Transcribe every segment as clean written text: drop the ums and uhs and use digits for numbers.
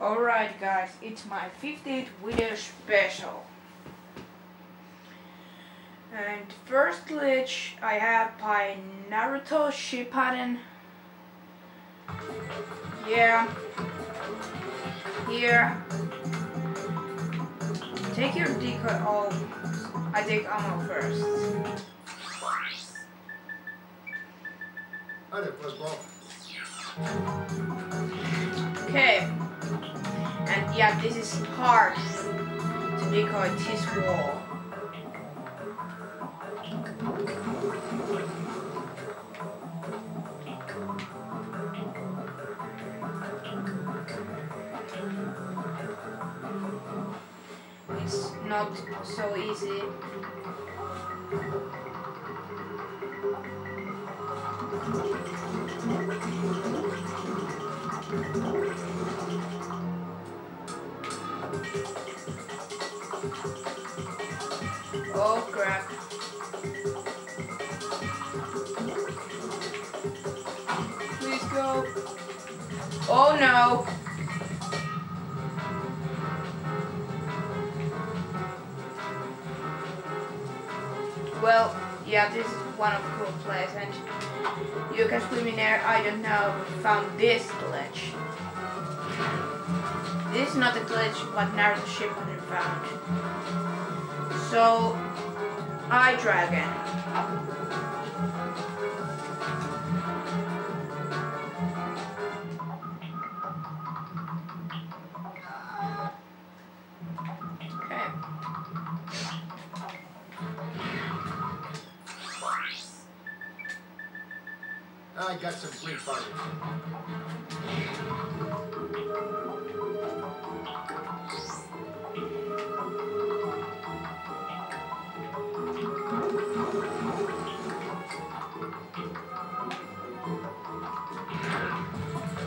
Alright guys, it's my 50th video special. And first glitch I have by Naruto Shippuden. Yeah. Here. Take your decoy. Oh, I take ammo first. Okay. And yeah, this is hard to decoy this wall. It's not so easy. Oh crap. Please go. Oh no. Well, yeah, this is one of the cool places, and you can swim in there. I don't know, found this glitch. This is not a glitch, but Naruto Shippuden found. So, Eye Dragon. Okay. I got some free fighters.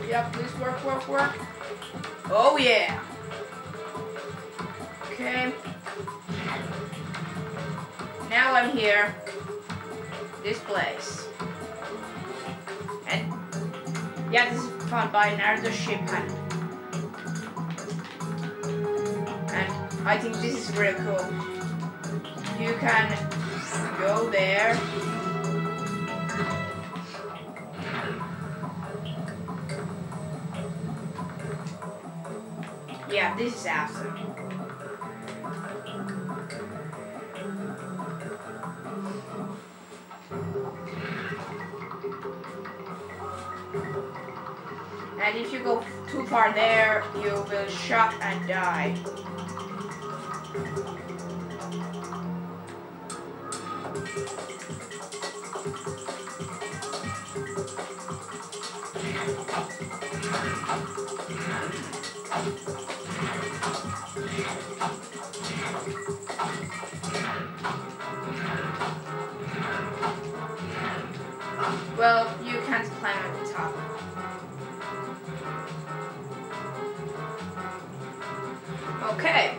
Yeah, please work. Oh yeah. Okay. Now I'm here. This place. And yeah, this is found by Naruto Shippuden. And I think this is really cool. You can go there. Yeah, this is awesome. And if you go too far there, you will shock and die. Well, you can't climb at the top. Okay.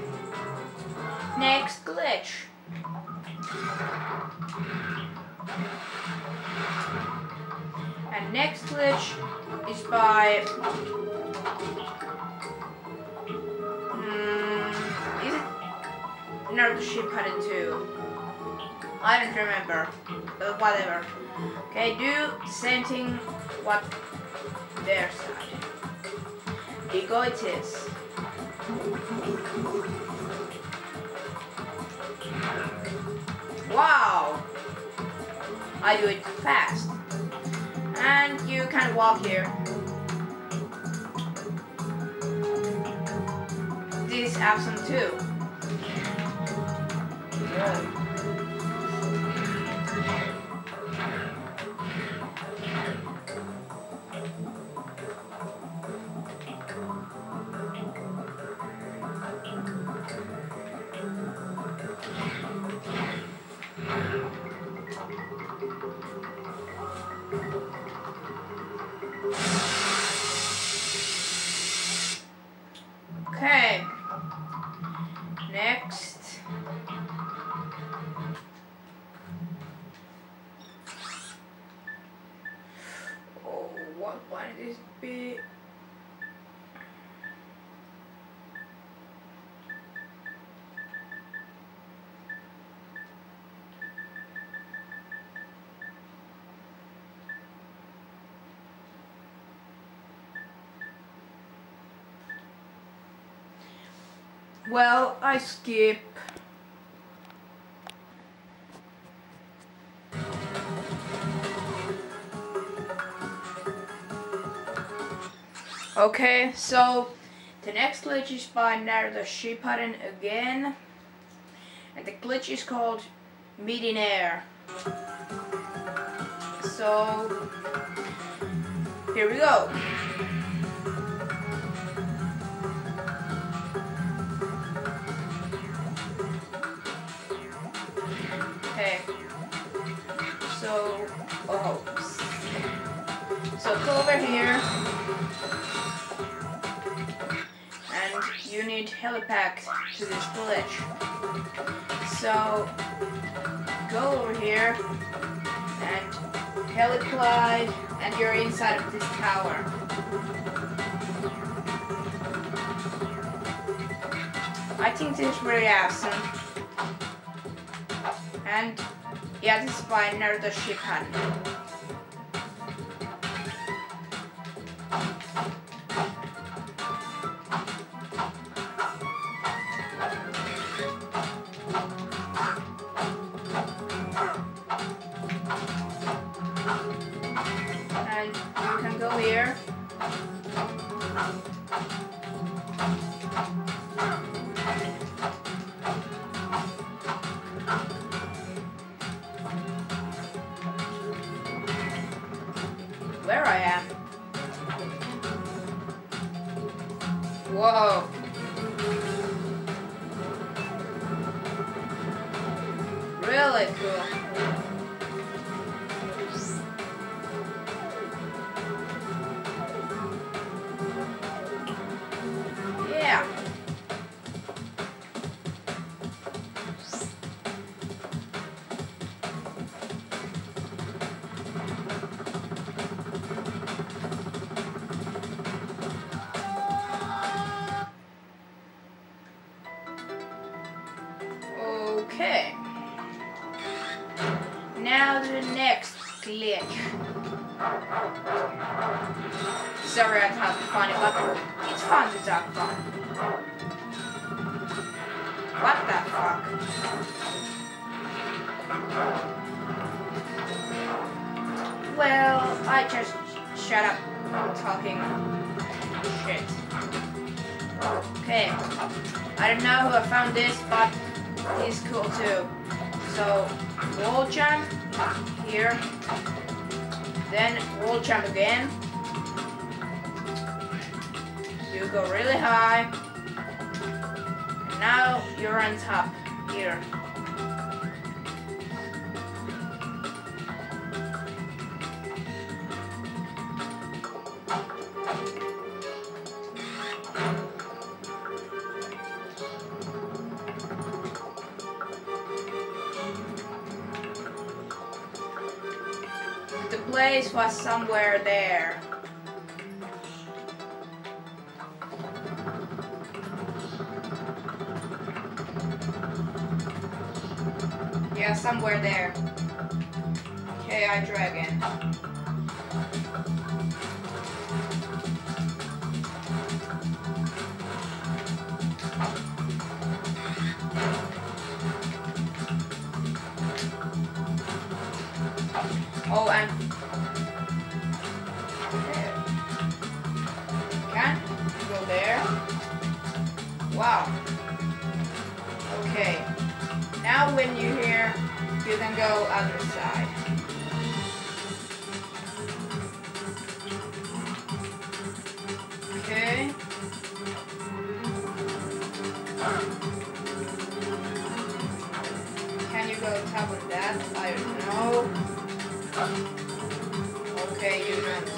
Next glitch. And next glitch is by... is it Naruto Shippuden 2? I don't remember. Whatever. Okay, do the same thing what their side. Ego it is. Wow! I do it fast. And you can walk here. This is awesome too. Whoa. Okay, next. Oh, what might this be? Well, I skip. Okay, so the next glitch is by near the ship button again. And the glitch is called mid-in-air. So here we go. Okay. So so go over here. And you need helipack to this glitch. So go over here and heliglide, and you're inside of this tower. I think this is really awesome. And yeah, this is by near the ship hand. And you can go here. Where I am. Whoa. Really cool. Yeah. Okay. Now the next glitch. Sorry, I can't be funny, but it's fun to talk fun. What the fuck? Well, I just shut up talking shit. Okay. I don't know who I found this, but he's cool too. So, wall jump here, then wall jump again. You go really high, and now you're on top here. The place was somewhere there. Yeah, somewhere there. Okay, I try again. Oh, and there. Can go there. Wow. Okay. Now when you're here, you can go other side. Okay. Can you go top of that? I don't know. Okay, you don't.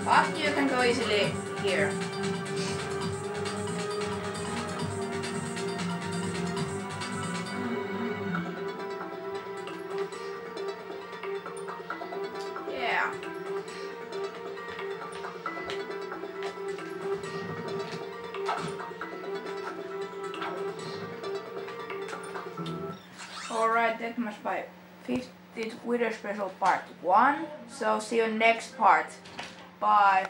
But you can go easily here. Yeah. Alright, that much by 50. did Wither Special Part 1. So see you next part. Bye.